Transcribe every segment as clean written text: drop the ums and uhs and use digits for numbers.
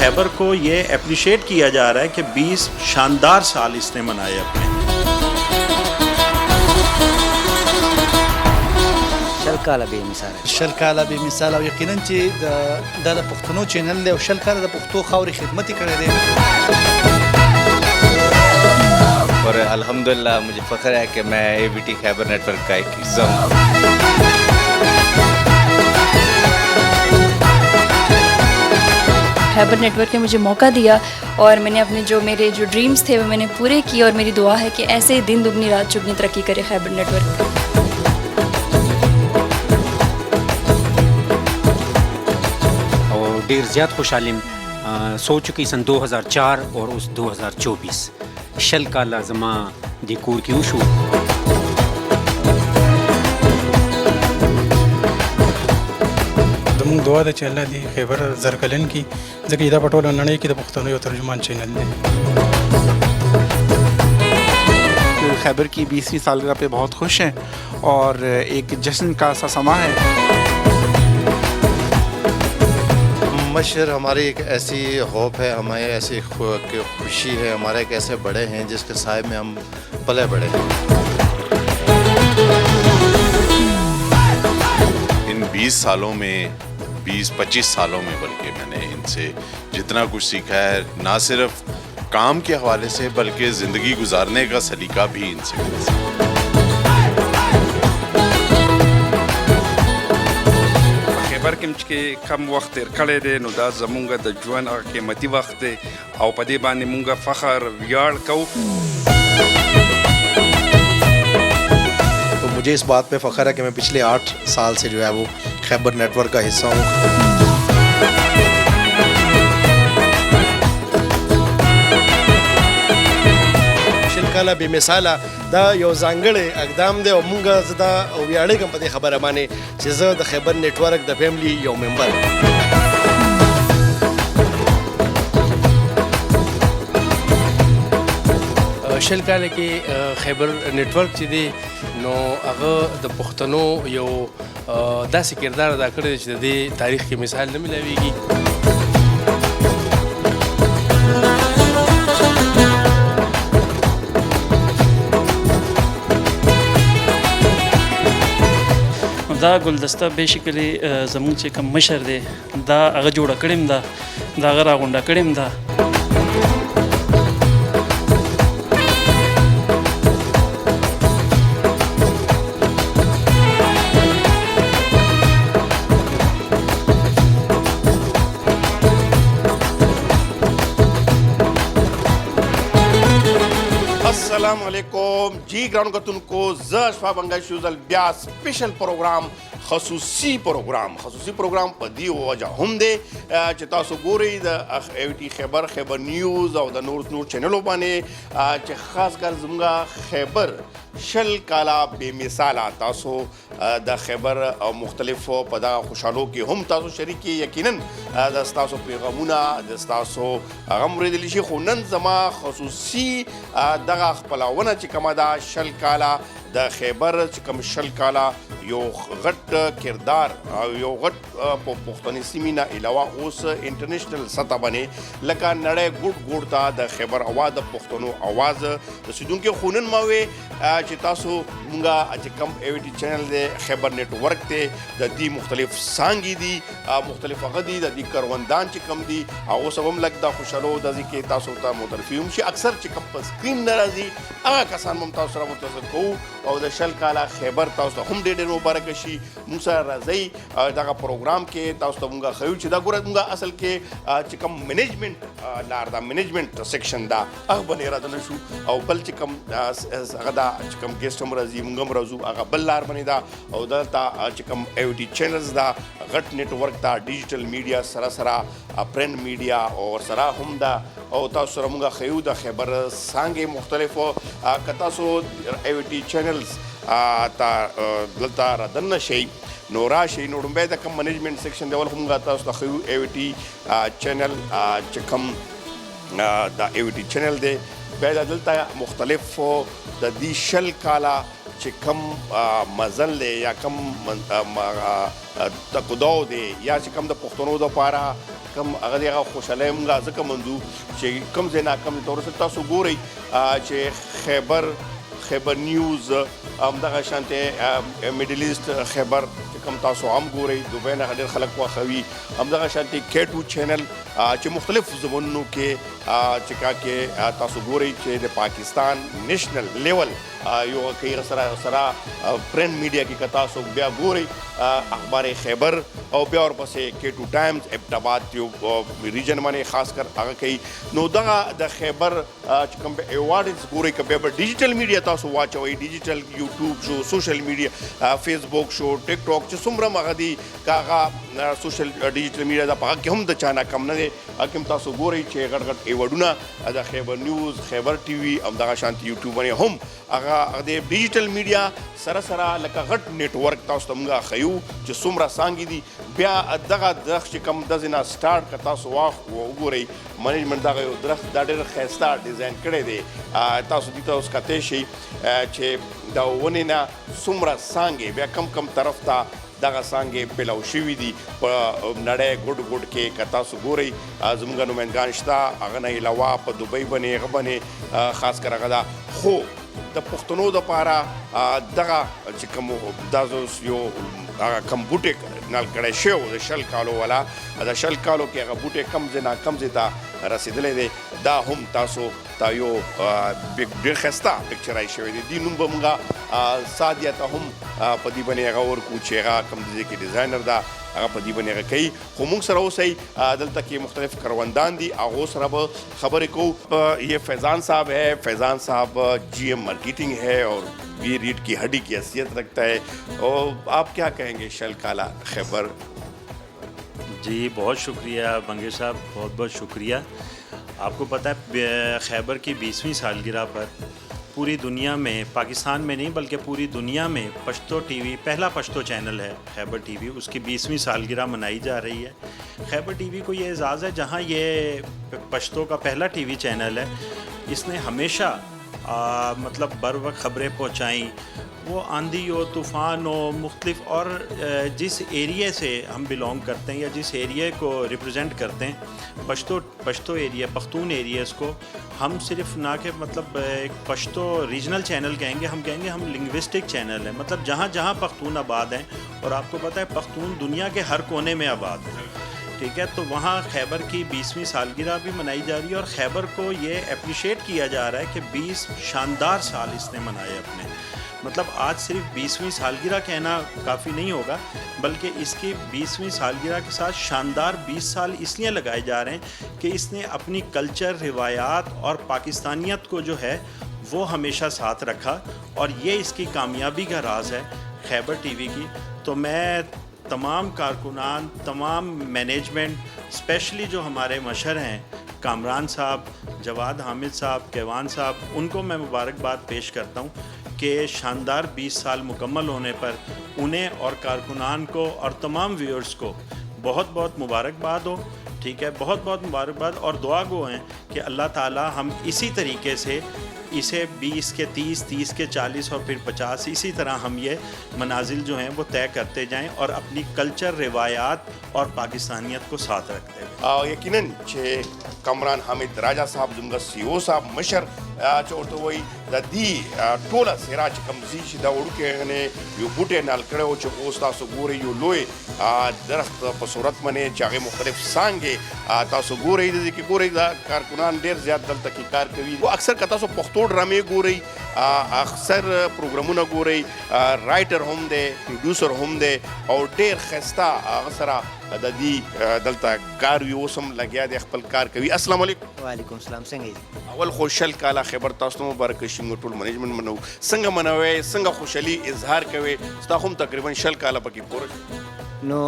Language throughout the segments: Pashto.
خیبر کو یہ اپریشیٹ کیا جا رہا ہے کہ 20 شاندار سال اس نے منائے اپنے. شل کاله بې مثاله شل کاله بې مثاله او یقینا چې دا د پښتنو چینل دی او شل کاله د پښتو خاورې خدمت یې کړی دی. اور الحمدللہ مجھے فخر ہے کہ میں اے بی ٹی خیبر نیٹ ورک کا ایک حصہ ہوں. خیبر نیٹ ورک نے مجھے موقع دیا اور میں نے اپنے جو میرے ڈریمز تھے وہ میں نے پورے کیے اور میری دعا ہے کہ ایسے ہی دن دگنی رات چگنی ترقی کرے خیبر نیٹ ورک. اور ډیر زیات خوشحالیم سوچو کې سن 2004 اور اوس 2024 شل کاله زما د کور کې وشو. زموږ دعا ده چې الله دې خیبر زرکلن کړي ځکه چې دا په ټوله نړۍ کې د پښتنو یو ترجمان چینل دی. خیبر کی 20ویں سالگرہ پہ بہت خوش ہیں اور ایک جشن کا سا سما ہے. مشر ہماری ایک ایسی ہوپ ہے، ہمیں ایسی خوشی ہے، ہمارے ایک ایسے بڑے ہیں جس کے سائے میں ہم پلے بڑے ہیں. ان 20 سالوں میں 20-25 سالوں میں بلکہ میں نے ان سے جتنا کچھ سیکھا ہے نہ صرف کام کے حوالے سے بلکہ زندگی گزارنے کا سلیقہ بھی ان سے. خیبر کې چې کم وخت تیر کړی دی نو دا زمونږ د ژوند هغه قیمتي وخت دی او په دې باندې مونږ فخر ویاړ کوو. تو مجھے اس بات پہ فخر ہے کہ میں پچھلے 8 سال سے جو ہے وہ خیبر نیٹ ورک کا حصہ ہوں. شل کاله بې مثاله دا یو ځانګړی اقدام دی او موږ زه دا ویاړېږم په دې خبره باندې چې زه د خیبر نیټ ورک د فیملی یو ممبر. شل کاله کې خیبر نیټ ورک چې دی نو هغه د پښتنو یو داسې کردار ادا کړی دی چې د دې تاریخ کې مثال نه میلاویږي. دا ګلدسته بیسیکلی زموږ چې کوم مشر دی دا هغه جوړه کړې ده، دا هغه راغونډه کړې ده. السلام علیکم جی ګرانو کتونکو، زه اشفاق بنګا شوزل بیا سپیشل پروګرام خصوصي پروګرام په دې وجه هم دی چې تاسو ګورئ د اے ټي خیبر نیوز او د نور چینلو باندې چې خاص کر زموږ خیبر شل کاله بې مثاله تاسو د خیبر او مختلفو په دغه خوشحالو کې هم تاسو شریک یې. یقینا د ستاسو پیغامونه د ستاسو هغه هم اورېدلی شي، خو نن زما خصوصي دغه خپلونه چې کومه ده شل کاله د خیبر چې کوم شل کاله یو غټ کردار او یو غټ په پښتني سیمې نه علاوه اوس انټرنیشنل سطح باندې لکه نړۍ ګوټ ته د خیبر اواز د پښتنو اواز رسیدونکي. خو نن ما وې چې تاسو مونږه چې کوم اے وی ټي چینل دی خیبر نیټ ورک دی د دې مختلف څانګې دي، مختلف هغه دي د دې کروندان چې کوم دي هغو سبب هم لږ د خوشحالو داسې کې تاسو ته معرفي هم شي. اکثر چې کوم په سکرین نه راځي هغه کسان هم تاسو سره متصل کوو او د شل کاله خیبر تاسو ته هم ډېر مبارکه شي. مونږ سره راځئ دغه پروګرام کې تاسو ته مونږ ښیو چې دا ګوره مونږ اصل کې چې کوم منیجمنټ لار دا منیجمنټ سیکشن دا هغه باندې راتللی شو او بل چې کوم هغه دا چې کوم ګیسټ هم راځي مونږ هم راځو هغه بل لار باندې دا او دلته چې کوم اے وی ټي چینلز دا غټ نیټ ورک دا ډیجیټل میډیا سره پرنټ میډیا او سره هم دا او تاسو سره مونږ ښیو د خیبر څانګې مختلفو که تاسو اے وی ټي چینلز دلته رادننه شئ نو راشئ نو لومبی د کوم منیجمنټ سیکشن دی اول خو مونږ تاسو ته ښیو اے وی ټي چینل چې کوم دا اے وی ټي چینل دی بیا دلته مختلفو د دې شل کاله چې کم مزل دی یا کم تقدو دی یا چې کم د پښتنو دپاره کم هغه دی هغه خوشحالۍ موږ ځکه مندو چې کم ځای نا کم ځای ته ورسېد. تاسو ګورئ چې خیبر نیوز همدغه شانتې میډل ایسټ خیبر چې کوم تاسو هم ګورئ دوبۍ نه ډېر خلک خوښوي. همدغه شانتې K2 چینل چې مختلف زبونونو کې چې کا کې تاسو ګورئ چې د پاکستان نیشنل لیول یو کوي سره پرنٹ میډیا کې که تاسو بیا ګورئ اخبار خیبر او بیا ورپسې K2 ټایمز ابټاباد یو ریجن باندې خاص کر هغه کوي. نو دغه د خیبر چې کوم ایوارډز ګورئ که بیا به ډیجیټل میډیا تاسو واچوئ ډیجیټل یوټیوب شو سوشل میډیا فیسبوک شو ټیک ټاک چې څومره هم هغه دي که هغه سوشل ډیجیټل میډیا ده په هغه کې هم د چا نه کم نه دی. هغه کې هم تاسو ګورئ چې غټ غټ ایوارډونه د خیبر نیوز خیبر ټي وي همدغه شانتي یوټیوب باندې هم هغه د ډیجیټل میډیا سره لکه غټ نیټورک تاسو ته موږ ښیو چې څومره څانګې دي. بیا دغه درخت چې کوم داسې نه سټارټ که تاسو وګورئ منیجمنټ دغه یو درخت دا ډېر ښایسته ډیزاین کړی دی. تاسو دې ته اوس کتی شئ چې د ونې نه څومره څانګې بیا کم طرف ته دغه څانګې پیلاو شوي دي په نړۍ ګوټ کې. که تاسو ګورئ زموږ نمایندګان شته هغه نه علاوه په دوبۍ باندې هغه باندې خاص کر هغه ده. خو د پښتنو دپاره دغه چې کوم دا یو هغه کم بوټې نال کړی شوی د 20 کالو والا د 20 کالو کې هغه بوټې کم ځای نه کم ځای ته رسېدلی دی. دا هم تاسو ته یو ډېر ښایسته پکچرای شوی دی. دې نوم به موږ سادیه ته هم په دې باندې هغه ورکړو چې هغه کوم ځای کې ډیزاینر ده هغه په دې باندې هغه کوي. خو موږ سره اوسئ دلته کې مختلف کروندان دي هغو سره به خبرې کوو. یہ فیضان صاحب ہے. فیضان صاحب GM مارکیٹنگ ہے اور یہ ریڑھ کی ہڈی کی حیثیت رکھتا ہے. اور آپ کیا کہیں گے شل کالا خیبر؟ جی بہت شکریہ بنگے صاحب بہت بہت شکریہ. آپ کو پتہ ہے خیبر کی 20ویں سالگرہ پر پوری دنیا میں پاکستان میں نہیں بلکہ پوری دنیا میں پشتو ٹی وی پہلا پشتو چینل ہے خیبر ٹی وی اس کی 20ویں سالگرہ منائی جا رہی ہے. خیبر ٹی وی کو یہ اعزاز ہے جہاں یہ پشتو کا پہلا ٹی وی چینل ہے. اس نے ہمیشہ مطلب بر وقت خبریں پہنچائیں. وہ آندھی ہو طوفان ہو مختلف اور جس ایریے سے ہم بلونگ کرتے ہیں یا جس ایریے کو ریپرزینٹ کرتے ہیں پشتو ایریا پختون ایریاز کو ہم صرف نہ کہ مطلب ایک پشتو ریجنل چینل کہیں گے ہم لنگوسٹک چینل ہیں. مطلب جہاں جہاں پختون آباد ہیں اور آپ کو پتہ ہے پختون دنیا کے ہر کونے میں آباد ہیں. ٹھیک ہے تو وہاں خیبر کی 20ویں سالگرہ بھی منائی جا رہی ہے اور خیبر کو یہ اپریشیٹ کیا جا رہا ہے کہ 20 شاندار سال اس نے منائے اپنے. مطلب آج صرف 20ویں سالگرہ کہنا کافی نہیں ہوگا بلکہ اس کی 20ویں سالگرہ کے ساتھ شاندار 20 سال اس لیے لگائے جا رہے ہیں کہ اس نے اپنی کلچر روایات اور پاکستانیت کو جو ہے وہ ہمیشہ ساتھ رکھا اور یہ اس کی کامیابی کا راز ہے خیبر ٹی وی کی. تو میں تمام کارکنان تمام مینجمنٹ اسپیشلی جو ہمارے مشر ہیں کامران صاحب جواد حامد صاحب کیوان صاحب ان کو میں مبارکباد پیش کرتا ہوں کہ شاندار 20 سال مکمل ہونے پر انہیں اور کارکنان کو اور تمام ویورز کو بہت بہت مبارکباد ہو. ٹھیک ہے بہت بہت مبارکباد اور دعا گو ہیں کہ اللہ تعالی ہم اسی طریقے سے اسے 20 کے 30 30 کے 40 اور پھر 50 اسی طرح ہم یہ منازل جو ہیں وہ طے کرتے جائیں اور اپنی کلچر روایات اور پاکستانیت کو ساتھ رکھتے ہیں. یقیناً چې کامران حامد راجا صاحب زموږ CEO صاحب مشر چې ورته وایي د دې ټوله څېره چې کوم ځي چې دا وړوکی یو بوټی نال کړی و چې اوس تاسو ګورئ یو لوی درخت په صورت باندې چې هغې مختلف څانګې تاسو ګورئ د دې کې ګورئ دا کارکنان ډېر زیات دلته کې کار کوي. اکثر که تاسو پښتو ډرامې ګورئ اکثر پروګرامونه ګورئ رایټر هم دی پروډیوسر هم دی او ډېر ښایسته هغه سره د دې دلته کار وي اوس هم لګیا دی خپل کار کوي. السلام علیکم. وعلیکم السلام. څنګه اول خو 20 کاله خیبر تاسو ته مبارک شي. موږ ټول منیجمنت منو څنګه منوئ څنګه خوشحالي اظهار کوئ ستا هم تقریبا 20 کاله پکې پوره شي. نو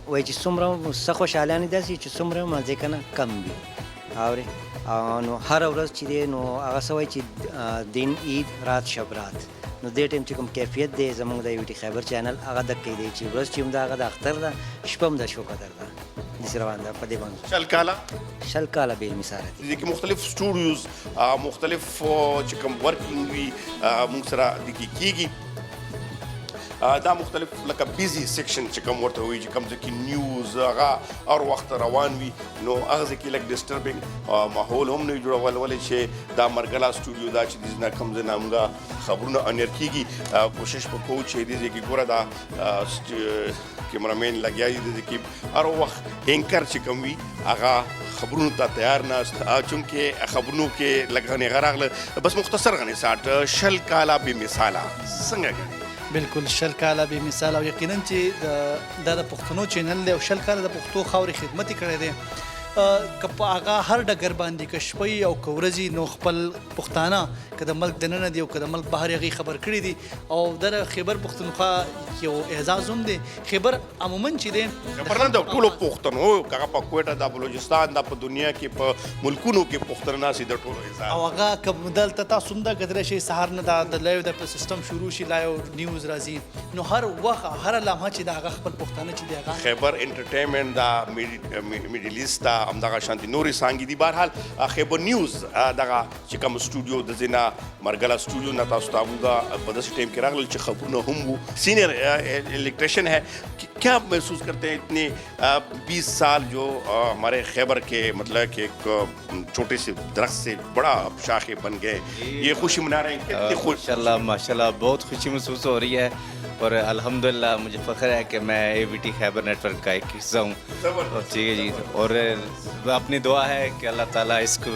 وایي چې څومره څه خوشحالانې داسې چې څومره مزې که نه کم وي اورې نو هره ورځ چې دی نو هغه څه وایي چې دین عید رات شب رات نو دې ټایم چې کوم کیفیت دی زموږ د یو ټي خیبر چینل هغه دقیق دی چې ورځ چې هم ده هغه د اختر ده شپه هم د شو قدر ده داسې روان ده په دې باندې 20 کاله 20 کاله بې مثاله دي. دې کې مختلف سټوډیوز مختلف چې کوم ورکینګ وي موږ سره د کې کېږي دا مختلف لکه بیزی سیکشن چې کوم ورته وایي چې کوم ځای کې نیوز هغه هر وخت روان وي نو هغه ځای کې لږ ډسټربینګ ماحول هم نه وي جوړول ولې چې دا مرګلا سټوډیو دا چې دې نه کوم ځای نه موږ خبرونه انیر کېږي کوشش به کوو چې دې ځای کې ګوره دا کیمرامین لګیا دي دې کې هر وخت اینکر چې کوم وي هغه خبرونو ته تیار ناست چونکې خبرونو کې لګغنې غراغله بس مختصر غنې ساټ شل کاله بې مثاله څنګه غنې بالکل شل کاله بې مثال او یقینا چې دا د پښتنو چینل دی او شل کاله د پښتو خاورې خدمت یې کړی دی که په هغه هر ډګر باندې که شپې او که ورځې نو خپل پښتانه که د ملک دننه دي او که د ملک بهر هغې خبر کړي دي او د خیبر پښتونخوا یو اعزاز هم دی خیبر عموما چې دی خبر نه د ټولو پښتنو که هغه په کویټه دا بلوچستان دا په دنیا کې په ملکونو کې پښتانه ناسي د ټولو اعزاز او هغه که دلته تاسو هم دا کتلی شئ سهار نه د لایو د سیستم شروع شي لایو نیوز راځي نو هر وخت هر لمحه چې د هغه خپل پښتانه چې دی هغه خیبر انټرټینمنټ دا میډل ایسټ دا همدغه شانتي نورې څانګې دي بهرحال خیبر نیوز دغه چې کوم سټوډیو د ځینه مرګلا سٹوڈیو نہ تاسو ته موږ په داسې ټایم کې راغلل چې خبرونه هم وو سینئر الیکٹریشین ہے کیا محسوس کرتے ہیں اتنے 20 سال جو ہمارے خیبر کے مطلب کہ ایک چھوٹے سے درخت سے بڑا شاخے بن گئے یہ خوشی منا رہے ہیں کتنی خوشی ماشاء اللہ بہت خوشی محسوس ہو رہی ہے اور الحمدللہ مجھے فخر ہے کہ میں اے بی ٹی خیبر نیٹ ورک کا ایک حصہ ہوں ٹھیک ہے جی اور اپنی دعا ہے کہ اللہ تعالیٰ اس کو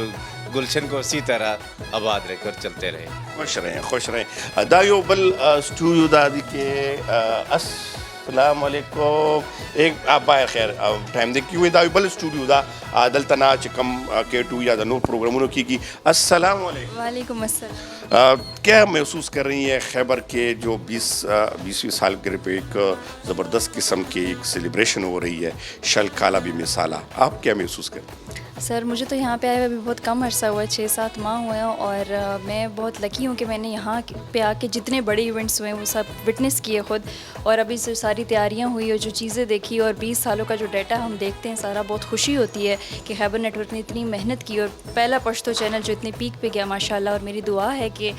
گلشن کو اسی طرح آباد رہ کر چلتے رہے خوش رہیں دا یو بل سٹوڈیو دا دی کہ السلام علیکم ایک آپ بائے خیر ٹائم دے کیوں دا یو بل سٹوڈیو دا دلتنا چکم K2 یا دا نور پروگراموں کی السلام علیکم وعلیکم السلام کیا محسوس کر رہی ہیں خیبر کے جو 20ویں سالگرہ پہ ایک زبردست قسم کی ایک سیلیبریشن ہو رہی ہے شل کالا بھی مثالہ آپ کیا محسوس کر رہی ہیں سر مجھے تو یہاں پہ آئے ہوئے ابھی بہت کم عرصہ ہوا ہے 6-7 ماہ ہوئے ہیں اور میں بہت لکی ہوں کہ میں نے یہاں پہ آ کے جتنے بڑے ایونٹس ہوئے ہیں وہ سب وٹنس کیے خود اور ابھی سے ساری تیاریاں ہوئی اور جو چیزیں دیکھی اور 20 سالوں کا جو ڈیٹا ہم دیکھتے ہیں سارا بہت خوشی ہوتی ہے کہ خیبر نیٹ ورک نے اتنی محنت کی اور پہلا پشتو چینل جو اتنی پیک پہ گیا ماشاءاللہ اور میری دعا ہے کہ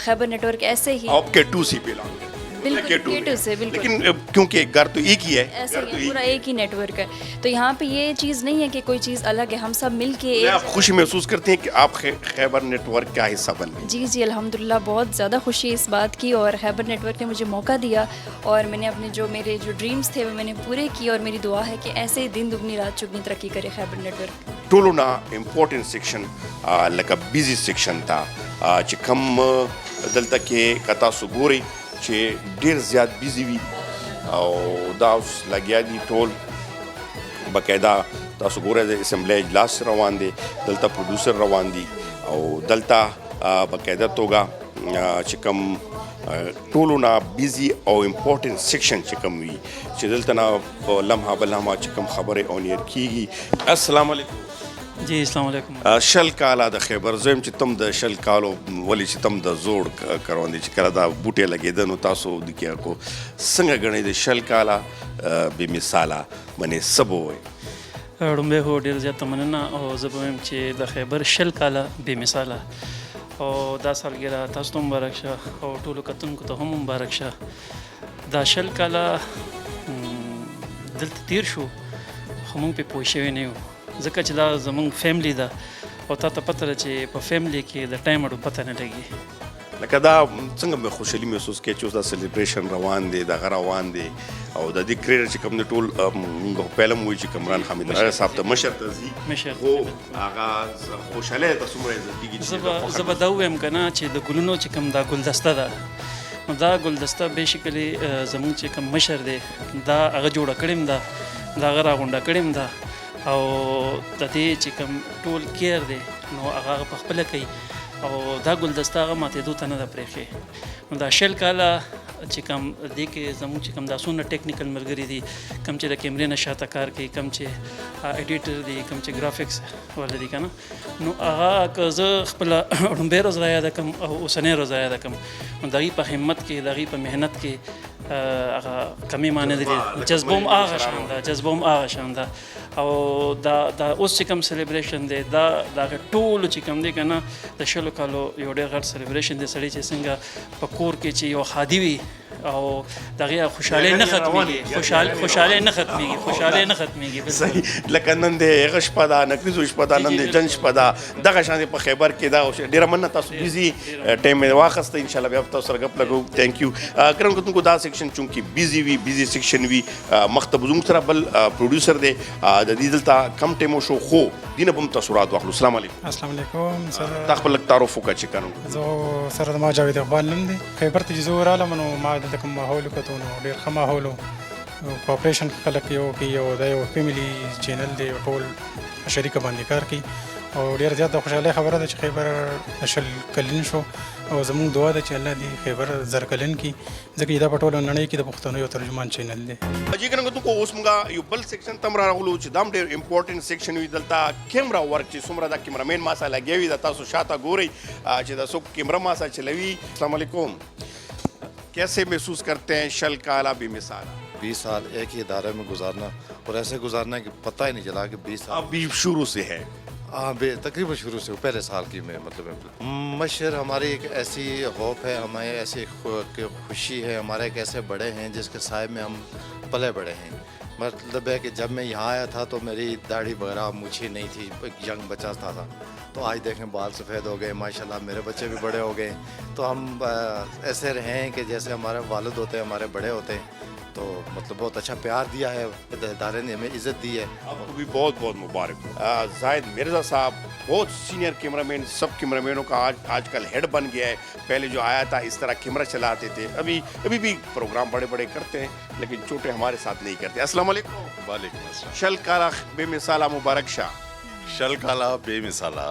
خیبر نیٹ ورک ایسے ہی آپ K2 سے بلانگ کرتے ہیں K2 سے بالکل لیکن کیونکہ گھر تو ایک ہی ہے ایسے ہی پورا ایک ہی نیٹ ورک ہے تو یہاں پہ یہ چیز نہیں ہے کہ کوئی چیز الگ ہے ہم سب مل کے آپ خوشی محسوس کرتے ہیں کہ آپ خیبر نیٹ ورک کا حصہ بن گئے جی الحمدللہ بہت زیادہ خوشی اس بات کی اور خیبر نیٹ ورک نے مجھے موقع دیا اور میں نے اپنے میرے جو ڈریمز تھے وہ میں نے پورے کیے اور میری دعا ہے کہ ایسے ہی دن دگنی رات چگنی ترقی کرے خیبر نیٹ ورک ټولو نه امپورټنټ سیکشن لکه بیزی سیکشن تا چې کم دلته کې که تاسو ګورئ چې ډېر زیات بیزی وي او دا اوس لګیا دي ټول باقاعده تاسو ګورئ د اسمبلی اجلاس روان دی دلته پروډوسر روان دي او دلته باقاعده توګه چې کم ټولو نه بیزی او امپورټنټ سیکشن چې کم وي چې دلته نه په لمحه بل لمحه چې کم خبرې اونیر کیږي السلام علیکم جی السلام علیکم شل کاله د خیبر زویم چې تم د شل کالو ولې چې تم د زوړ کروان دي چې کله دا بوټي لګېده نو تاسو د کې کو څنګه غنئ د شل کاله بې مثاله باندې څه به وایي ړومبی خو ډېر زیاته مننه او زه به وایم چې د خیبر شل کاله بې مثاله او دا سالګرا تاسو ته مبارک شه او ټولو کتونکو ته هم مبارک شه دا شل کاله دلته تیر شو خو موږ پې پوه شوي نه یو ځکه چې دا زموږ فیملی ده او تا ته پته ده چې په فیملی کې د ټایم اړو پته نه لګي لکه دا څنګه مې خوشحالي محسوس کړې چې اوس دا سیلیبریشن روان دی دغه روان دی او د دې کریډټ چې کوم دی ټول موږ پهله مو وایي چې کمران حمید راغی صاحب ته مشر ته ځي خو هغه خوشحالۍ ته څومره عزت کېږي زه به دا ووایم که نه چې د ګلونو چې کوم دا ګلدسته ده نو دا ګلدسته بیسیکلي زموږ چې کوم مشر دی دا هغه جوړه کړې ده دا هغه راغونډه کړې ده او د دې چې کوم ټول کیر دی نو هغه په خپله کوي او دا ګلدسته هغه ماتېدو ته نه ده پرېښې نو دا شل کاله چې کوم دې کې زموږ چې کوم دا څومره ټیکنیکل ملګري دي کوم چې د کیمرې نه شاته کار کوي کوم چې ایډیټر دي کوم چې ګرافکس والا دي که نه نو هغه که زه خپله ړومبۍ ورځ رایاده کړم او اوسنۍ ورځ رایاده کړم نو د هغوی په همت کې د هغوی په محنت کې هغه کمی معنی دی جذبه هم هغه شان ده او دا اوس چې کوم سیلیبریشن دی دا د هغه ټولو چې کوم دی که نه د شلو کالو یو ډېر غټ سیلیبریشن دی سړی چې څنګه په کور کې چې یو خادي وي او دغه خوشاله نه ختميږي خوشاله نه ختميږي خوشاله نه ختميږي صحیح لکه نن د غش پدا نکریزو شپدا نن د جنش پدا دغه شان په خیبر کې دا ډیره مننه تاسو بیزی ټایم می واخسته ان شاء الله بیا تاسو سره غپ لګو ثانک یو کرم کوم کو دا سیکشن چونکی بیزی سیکشن وی مکتب زوم سره بل پروډوسر دی د دې دلته کم ټیمو شو خو دینه بم تاسورات واخلو السلام علیکم السلام علیکم سر تخپل تعارف وکړه چې کانو زه سره ما جاوید اقبال نوم دی خیبر ته چې زه راغلم نو ما دلته کوم ماحول وکتو نو ډېر ښه ماحول و کوپریشن خلک یو کوي او دا یو فیملی چینل دی ټول شریکه باندې کار کوي او ډېر زیات د خوشحالۍ خبره ده چې خیبر شل کلن شو او زموږ دعا ده چې الله دې خیبر زرکلن کړي ځکه دا په ټوله نړۍ کې د پښتنو یو ترجمان چینل دی جی کرم کو اوس موږ یو بل سیکشن تم راغلو چې دام ډېر امپورټنت سیکشن وی دلته کیمرا ورک چې څومره د کیمرامین ما سره لګیوي د تاسو شاته ګوري چې د څوک کیمرا ما سره چلوي السلام علیکم کیسے محسوس کرتے ہیں شل کالا بے مثال 20 سال ایک ہی ادارے میں گزارنا اور ایسے گزارنا کہ پتہ ہی نہیں چلا کہ 20 سال ابھی شروع سے ہے ہاں تقریباً شروع سے پہلے سال کی میں مطلب مشر ہماری ایک ایسی ہوپ ہے ہمیں ایسی خوشی ہے ہمارے ایک ایسے بڑے ہیں جس کے سائے میں ہم پلے بڑے ہیں مطلب ہے کہ جب میں یہاں آیا تھا تو میری داڑھی وغیرہ مچھی نہیں تھی ایک ینگ بچہ تھا تو آج دیکھیں بال سفید ہو گئے ماشاءاللہ میرے بچے بھی بڑے ہو گئے تو ہم ایسے رہے ہیں کہ جیسے ہمارے والد ہوتے ہیں ہمارے بڑے ہوتے ہیں تو مطلب بہت اچھا پیار دیا ہے ادارے نے ہمیں عزت دی ہے آپ کو بھی بہت بہت مبارک زاہد مرزا صاحب بہت سینئر کیمرہ مین سب کیمرہ مینوں کا آج کل ہیڈ بن گیا ہے پہلے جو آیا تھا اس طرح کیمرہ چلاتے تھے ابھی بھی پروگرام بڑے بڑے کرتے ہیں لیکن چھوٹے ہمارے ساتھ نہیں کرتے السلام علیکم وعلیکم السلام شل کالا بے مثالہ مبارک شاہ شل کالا بے مثالہ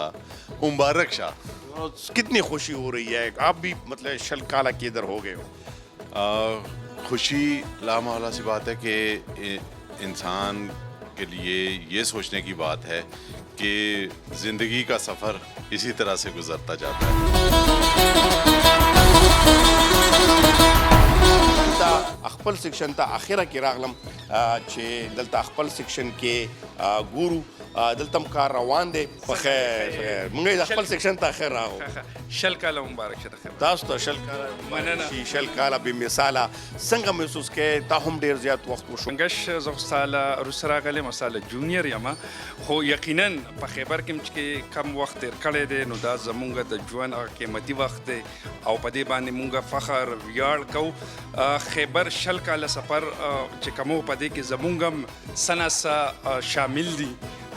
مبارک شاہ کتنی خوشی ہو رہی ہے آپ بھی مطلب شل کالا کے ادھر ہو گئے ہو خوشی لامحالہ سی بات ہے کہ انسان کے لیے یہ سوچنے کی بات ہے کہ زندگی کا سفر اسی طرح سے گزرتا جاتا ہے خپل سیکشن ته اخره کې راغلم چې دلته خپل سیکشن کې ګورو دلته کار روان دی په خیر موږ د خپل سیکشن ته اخر راغو شل کاله مبارک شه خیر تاسو ته شل کاله مننه شل کاله به مثاله څنګه محسوس کې تا هم ډیر زیات وخت وشو څنګه زه ساله روسرا غلې مساله جونیئر یم خو یقینا په خیبر کې کم وخت تیر کړی دی نو دا زمونږ د ژوند قیمتي وخت دی او په دې باندې مونږ فخر ویاړ کوو خیبر شل کاله سفر چې کومو په دې کې زمونږ سناسا شامل دي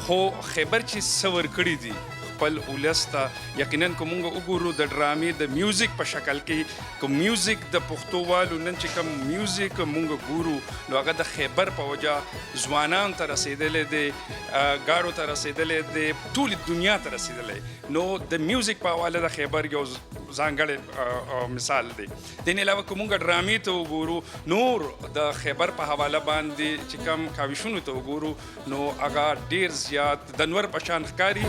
خو خیبر چې سور کړی دي خپل ولس ته یقینا که مونږ وګورو د ډرامې د میوزیک په شکل کې که میوزیک د پښتو والو نن چې کوم میوزیک مونږ ګورو نو هغه د خیبر په وجه ځوانانو ته رسېدلی دی ګاډو ته رسېدلی دی ټولې دنیا ته رسېدلی نو د میوزیک په حواله د خیبر یو ځانګړی مثال دی د دې علاوه که مونږ ډرامې ته وګورو نور د خیبر په حواله باندې چې کوم کاوشونو ته وګورو نو هغه ډېر زیات د نور په شان ښکاري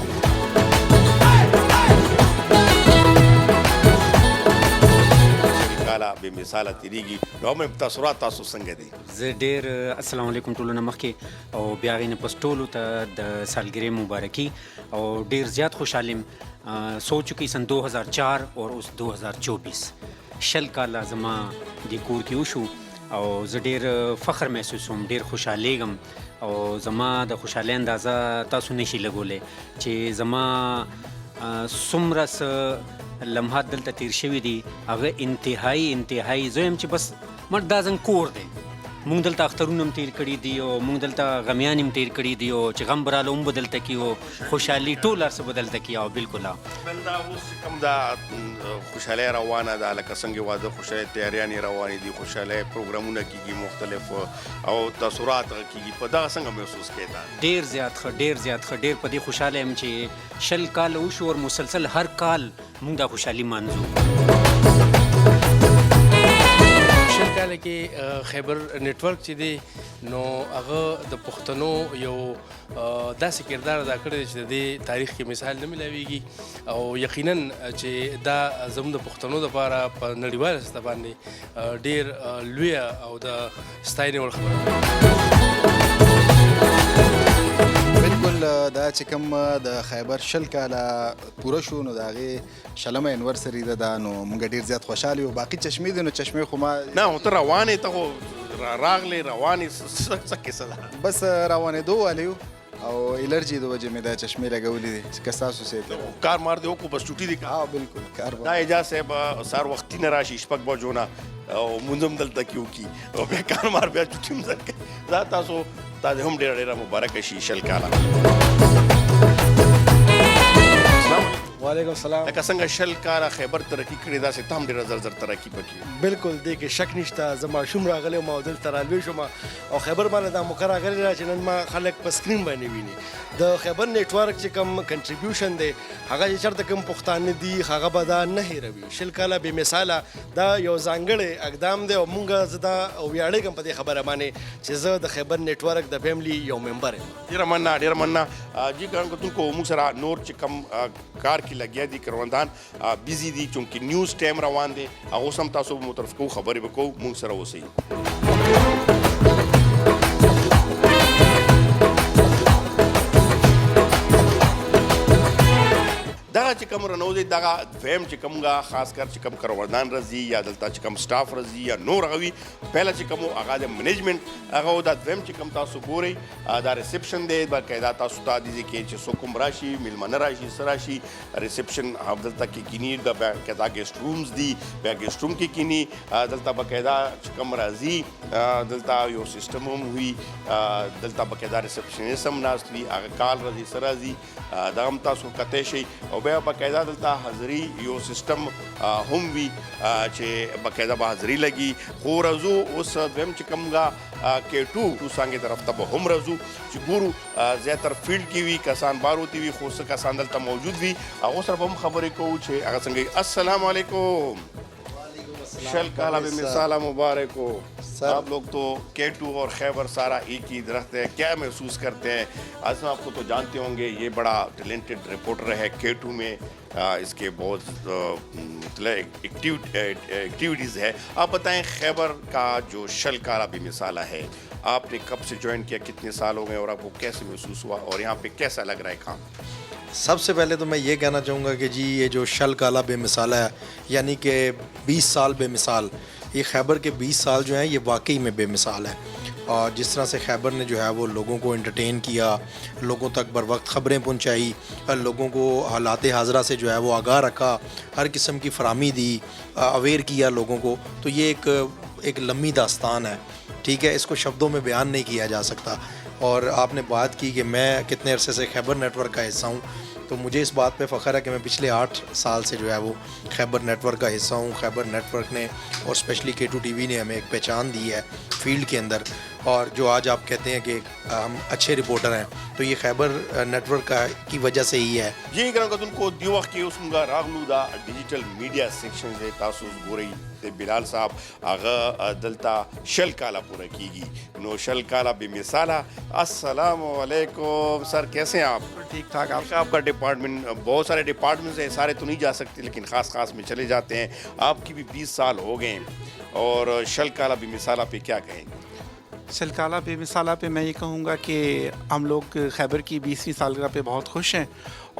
کالا بے مثاله تیریږي نو هم تاثرات تاسو څنګه دي زه ډېر السلام علیکم ټولو نه مخکې او بیا هغې نه پس ټولو ته د سالګرې مبارکي او ډېر زیات خوشحال یم سو چکی سن 2004 اور اوس 2024 شل کاله زما د کور کې وشو او زه ډېر فخر محسوسوم ډېر خوشحالیږم او زما د خوشحالۍ اندازه تاسو نشي لګولی چې زما څومره څه لمحات دلته تیر شوي دي هغه انتهایی زه یم چې بس مړ دا زنګ کور دی مونږ دلته اخترونه هم تیر کړي دي او مونږ دلته غمیان هم تیر کړي دي او چې غم به راله هم به دلته کي او خوشحالي ټول هر څه به دلته کي او بلکل دا اوس کوم دا خوشحالۍ روانه ده لکه څنګه واده خوشحالۍ تیاریانې روانې دي خوشحالۍ پروګرامونه کېږي مختلف او تاثرات کېږي په دغه څنګه محسوس کوې تا ډېر زیات ښه ډېر په دې خوشحاله یم چې شل کاله وشو او مسلسل هر کال مونږ دا خوشحالي مانځو شل کاله کې خیبر نیټورک چې دی نو هغه د پښتنو یو داسې کردار ادا کړی دی چې د دې تاریخ کې مثال نه میلاویږي او یقینا چې دا زموږ د پښتنو دپاره په نړیواله سطح باندې ډېر لویه او د ستاینې وړ خبره بالکل ټول دا چې کوم د خیبر 20 کاله پوره شو نو د هغې 20مه انورسري ده دا نو موږ ډېر زیات خوشحال یو. باقي چشمې دي نو چشمې خو ما نه خو ته روانې ته خو راغلې روانې څه کیسه ده؟ بس روانېدو والی یو او الرجي د وجې مې دا چشمې لګولې دي چې که ستاسو سې کار مار دی وکړو بس چوټي دی ها بالکل کار دا اجازه صاحب سار وختي نه راشي شپږ بجو نه او مونږ هم دلته کې وکړي او بیا کار مار بیا چوټي هم ځل کوي. دا تاسو ته هم ډېره ډېره مبارکه شي 20 کاله. وعلیکم السلام. لکه څنګه 20 کاله خیبر ترقي کړې داسې ته هم ډېره زر زر ترقي پکې. بالکل دې کې شک نشته. زه ماشوم راغلی وم او دلته رالوی شوم او خیبر باندې دا موقع راغلی ده چې نن ما خلک په سکرین باندې ویني. د خیبر نیټورک چې کوم کنټریبیوشن دی هغه چې چېرته کوم پښتانه دي هغه به دا نه هېروي. 20 کاله بې مثاله دا یو ځانګړی اقدام دی او مونږ زه دا ویاړېږم په دې خبره باندې چې زه د خیبر نیټورک د فیملی یو ممبر یم. ډېره مننه ډېره مننه. جی ګران کتونکو موږ سره نور چې کوم کار کې لګیا دي کروندان بیزي دي چونکې نیوز ټایم روان دی هغه اوس هم تاسو به مترف کوو خبرې به کوو موږ سره اوسئ. دغه چې کوم رنو دی دغه دویم چې کومه خاص کر چې کوم کروندان راځي یا دلته چې کوم سټاف راځي یا نور غوي پهله چې کوم هغه د منیجمنت هغه دا دویم چې کوم تاسو ګورئ دا ریسپشن دی باقاعده تاسو ته دي کې چې څوک هم راشي میلمانه راشي څه راشي ریسپشن دلته کې کینی د باقاعده ګیسټ رومز دي بیا ګیسټ روم کې کینی دلته باقاعده چې کوم راځي دلته یو سیستم هم وي دلته باقاعده ریسپشنیست هم ناست وي هغه کال راځي څه راځي دا هم تاسو کتی شئ او بیا باقاعده دلته حاضري یو سیستم هم وي چې باقاعده به حاضري لګي خو راځو اوس دویم چې کومه K2 څنګه طرف ته به هم راځو چې ګورو زیاتر فیلډ کې وي کسان بار وتی وي خو څه کسان دلته موجود وي هغه سره به هم خبرې کوو چې هغه څنګه. السلام علیکم. 20 کاله بے مثال مبارک ہو. آپ لوگ تو K2 اور خیبر سارا ایک ہی درخت ہے کیا محسوس کرتے ہیں؟ آج آپ کو تو جانتے ہوں گے یہ بڑا ٹیلنٹڈ رپورٹر ہے K2 میں اس کے بہت ایکٹیویٹیز ہے. آپ بتائیں خیبر کا جو 20 کاله بے مثال ہے آپ نے کب سے جوائن کیا کتنے سال ہو گئے اور آپ کو کیسے محسوس ہوا اور یہاں پہ کیسا لگ رہا ہے کام؟ سب سے پہلے تو میں یہ کہنا چاہوں گا کہ جی یہ جو 20 کاله بے مثال ہے یعنی کہ 20 سال بے مثال یہ خیبر کے 20 سال جو ہیں یہ واقعی میں بے مثال ہے. اور جس طرح سے خیبر نے جو ہے وہ لوگوں کو انٹرٹین کیا لوگوں تک بر وقت خبریں پہنچائی لوگوں کو حالات حاضرہ سے جو ہے وہ آگاہ رکھا ہر قسم کی فراہمی دی اویئر کیا لوگوں کو تو یہ ایک لمبی داستان ہے. ٹھیک ہے اس کو شبدوں میں بیان نہیں کیا جا سکتا. اور آپ نے بات کی کہ میں کتنے عرصے سے خیبر نیٹ ورک کا حصہ ہوں تو مجھے اس بات پہ فخر ہے کہ میں پچھلے 8 سال سے جو ہے وہ خیبر نیٹ ورک کا حصہ ہوں. خیبر نیٹ ورک نے اور اسپیشلی K2 ٹی وی نے ہمیں ایک پہچان دی ہے فیلڈ کے اندر اور جو آج آپ کہتے ہیں کہ ہم اچھے رپورٹر ہیں تو یہ خیبر نیٹ ورک کی وجہ سے ہی ہے. جی ګران کتونکو دی وخت کې اوس موږ راغلو دا ډیجیټل میډیا سیکشن دی تاسو ګورئ د بلال صاحب هغه دلته 20 کاله پوره کیږي نو 20 کاله بے مثاله. السلام علیکم سر کیسے ہیں آپ؟ ٹھیک ٹھاک. آپ کا ڈپارٹمنٹ بہت سارے ڈپارٹمنٹس ہیں سارے تو نہیں جا سکتے لیکن خاص خاص میں چلے جاتے ہیں. آپ کی بھی 20 سال ہو گئے ہیں اور 20 کاله بے مثاله پہ کیا کہیں گے؟ 20 کاله بے مثالہ پہ میں یہ کہوں گا کہ ہم لوگ خیبر کی 20ویں سالگرہ پہ بہت خوش ہیں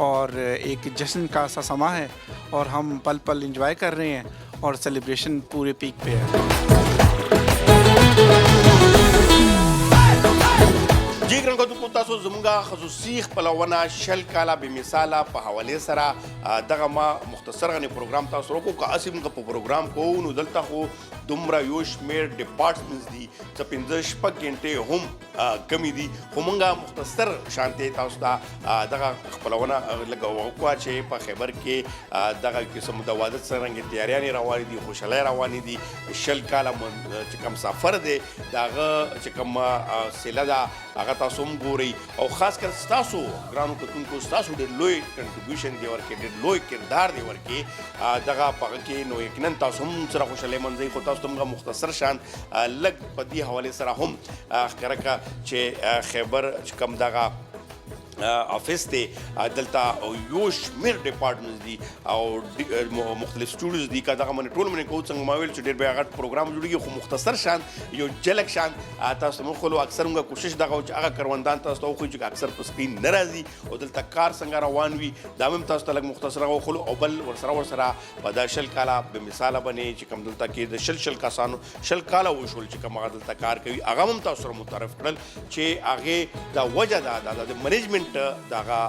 اور ایک جشن کا سا سما ہے اور ہم پل پل انجوائے کر رہے ہیں اور سیلیبریشن پورے پیک پہ ہے. جی ګران کتونکو تاسو زموږ خصوصي خپلونه 20 کاله بې مثاله په حوالې سره دغه ما مختصر غنې پروګرام تاسو سره وکړو که هسې موږ په پروګرام کوو نو دلته خو دومره یو شمېر ډپارټمنټس دي څه 5-6 ګنټې هم کمې دي خو موږ مختصر شانتې تاسو ته دغه خپلونه لږه وکړه چې په خیبر کې دغه قسم د واده څرنګې تیاریانې روانې دي خوشحالۍ روانې دي 20 کاله چې کوم سفر دی د هغه چې کوم سیله ده هغه تاسو هم ګورئ او خاص کر ستاسو ګرانو کتونکو ستاسو ډېر لوی کنټریبیوشن دی ورکې ډېر لوی کردار دی ورکې دغه په هغه کې نو یقینا تاسو هم سره خوشحالۍ منځئ خو تاسو ته موږ مختصر شان لږ په دې حوالې سره هم ښکاره کړه چې خیبر چې کوم دغه افیس دی دلته یو شمېر ډپارټمنټس دي او مختلف سټوډیوز دي که دغه باندې ټول باندې کوو څنګه ما ویل چې ډېر بیا غټ پروګرام جوړېږي خو مختصر شان یو جلک شان تاسو ته موږ خلو اکثر موږ کوشش دغه چې هغه کروندان تاسو ته وښیو چې اکثر په سکرین نه راځي او دلته کار څنګه روان وي دا هم تاسو ته لږ مختصر وښلو او بل ورسره په دا 10 کاله به مثاله باندې چې کوم دلته کې د 10 کسانو 10 کاله وشول چې کوم هغه دلته کار کوي هغه هم تاسو سره متعارف کړل چې هغې دا وجه ده د منیجمنټ دغه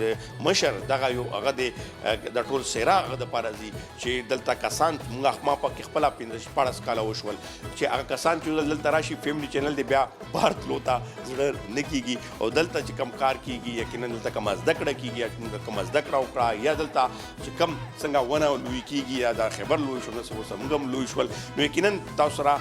د مشر دغه یو هغه د ټول سیرا هغه دپاره ځي چې دلته کسان موږ ما پکې خپله 15 کاله وشول چې هغه کسان چې دلته راشي فیملی چینل دی بیا بهر تلو ته زړه نه کېږي او دلته چې کم کار کېږي یقینا دلته کومه زده کړه کېږي یا کومه زده کړه وکړه یا دلته چې کم څنګه ونه لوی کېږي یا د خیبر لوی شو اوس موږ هم لوی شول نو یقینا تاسو سره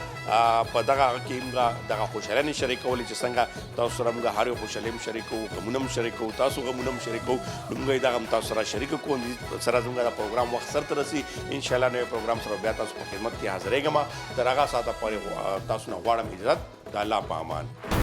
په دغه هغه کې موږ دغه خوشحالۍ شریکولی چې څنګه تاسو سره موږ هر یو خوشحالۍ هم شریکوو غمونه هم شریکوو تاسو غمونه هم شریکوو نو موږ یې دغه هم تاسو سره شریکه کوو سره زموږ د پروګرام وخت سرته رسي انشاءالله نوی پروګرام سره بیا تاسو په خدمت کې حاضرېږم تر هغه ساعته پورې تاسو نه غواړم اجازت د الله په امان